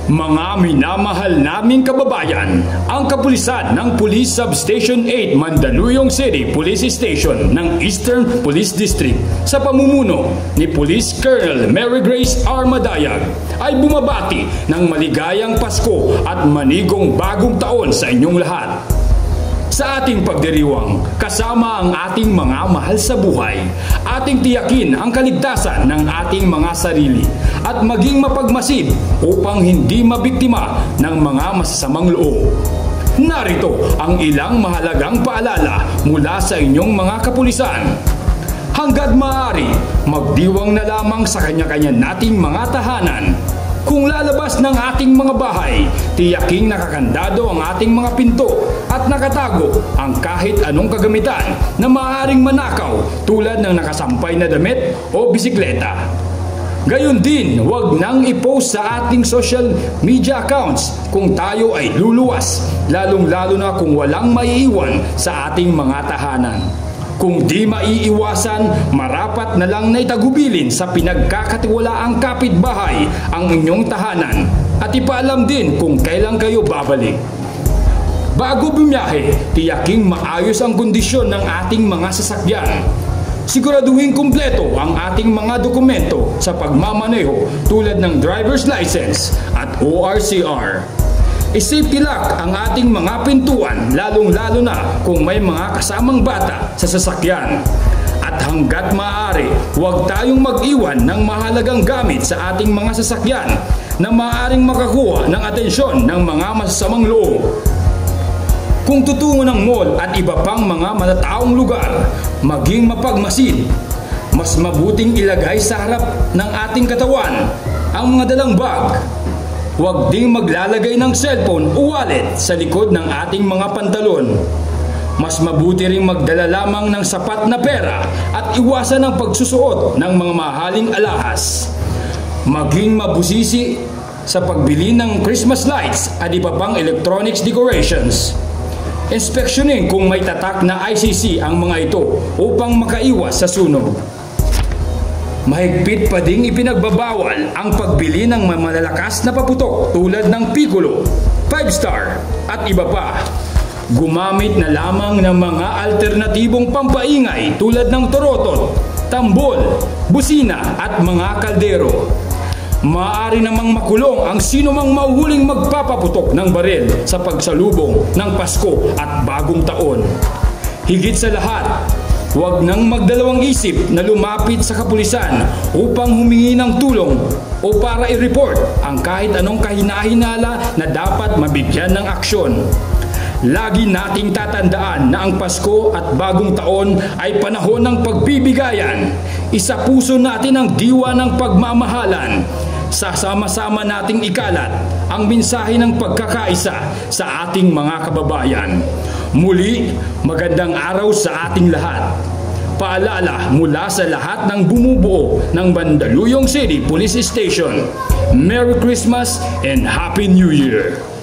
Mga minamahal naming kababayan, ang kapulisan ng Police Substation 8 Mandaluyong City Police Station ng Eastern Police District sa pamumuno ni Police Colonel Mary Grace R. Madayag ay bumabati ng maligayang Pasko at manigong bagong taon sa inyong lahat. Sa ating pagdiriwang, kasama ang ating mga mahal sa buhay, ating tiyakin ang kaligtasan ng ating mga sarili at maging mapagmasid upang hindi mabiktima ng mga masasamang loob. Narito ang ilang mahalagang paalala mula sa inyong mga kapulisan. Hangga't maaari, magdiwang na lamang sa kanya-kanya nating mga tahanan. Kung lalabas ng ating mga bahay, tiyaking nakakandado ang ating mga pinto at nakatago ang kahit anong kagamitan na maaaring manakaw tulad ng nakasampay na damit o bisikleta. Gayon din, huwag nang i-post sa ating social media accounts kung tayo ay luluwas, lalong-lalo na kung walang maiiwan sa ating mga tahanan. Kung di maiiwasan, marapat na lang na itagubilin sa pinagkakatiwalaang kapitbahay ang inyong tahanan at ipaalam din kung kailan kayo babalik. Bago bumiyahe, tiyaking maayos ang kondisyon ng ating mga sasakyan. Siguraduhin kumpleto ang ating mga dokumento sa pagmamaneho tulad ng driver's license at ORCR. I-safety lock ang ating mga pintuan, lalong-lalo na kung may mga kasamang bata sa sasakyan. At hangga't maaari, huwag tayong mag-iwan ng mahalagang gamit sa ating mga sasakyan na maaaring makakuha ng atensyon ng mga masasamang loob. Kung tutungo ng mall at iba pang mga matataong lugar, maging mapagmasid. Mas mabuting ilagay sa harap ng ating katawan ang mga dalang bag. Huwag ding maglalagay ng cellphone o wallet sa likod ng ating mga pantalon. Mas mabuti ring magdala lamang ng sapat na pera at iwasan ang pagsusuot ng mga mahaling alahas. Maging mabusisi sa pagbili ng Christmas lights at iba pang electronics decorations. Inspeksyonin kung may tatak na ICC ang mga ito upang makaiwas sa sunog. Mahigpit pa ding ipinagbabawal ang pagbili ng malalakas na paputok tulad ng Piccolo, 5-star at iba pa. Gumamit na lamang ng mga alternatibong pampaingay tulad ng torotot, tambol, busina at mga kaldero. Maaari namang makulong ang sino mang mahuhuling magpapaputok ng baril sa pagsalubong ng Pasko at Bagong Taon. Higit sa lahat, huwag nang magdalawang isip na lumapit sa kapulisan upang humingi ng tulong o para i-report ang kahit anong kahina-hinala na dapat mabigyan ng aksyon. Lagi nating tatandaan na ang Pasko at Bagong Taon ay panahon ng pagbibigayan. Isa puso natin ang diwa ng pagmamahalan. Sasama-sama nating ikalat ang mensahe ng pagkakaisa sa ating mga kababayan. Muli, magandang araw sa ating lahat. Paalala mula sa lahat ng bumubuo ng Mandaluyong City Police Station. Merry Christmas and Happy New Year!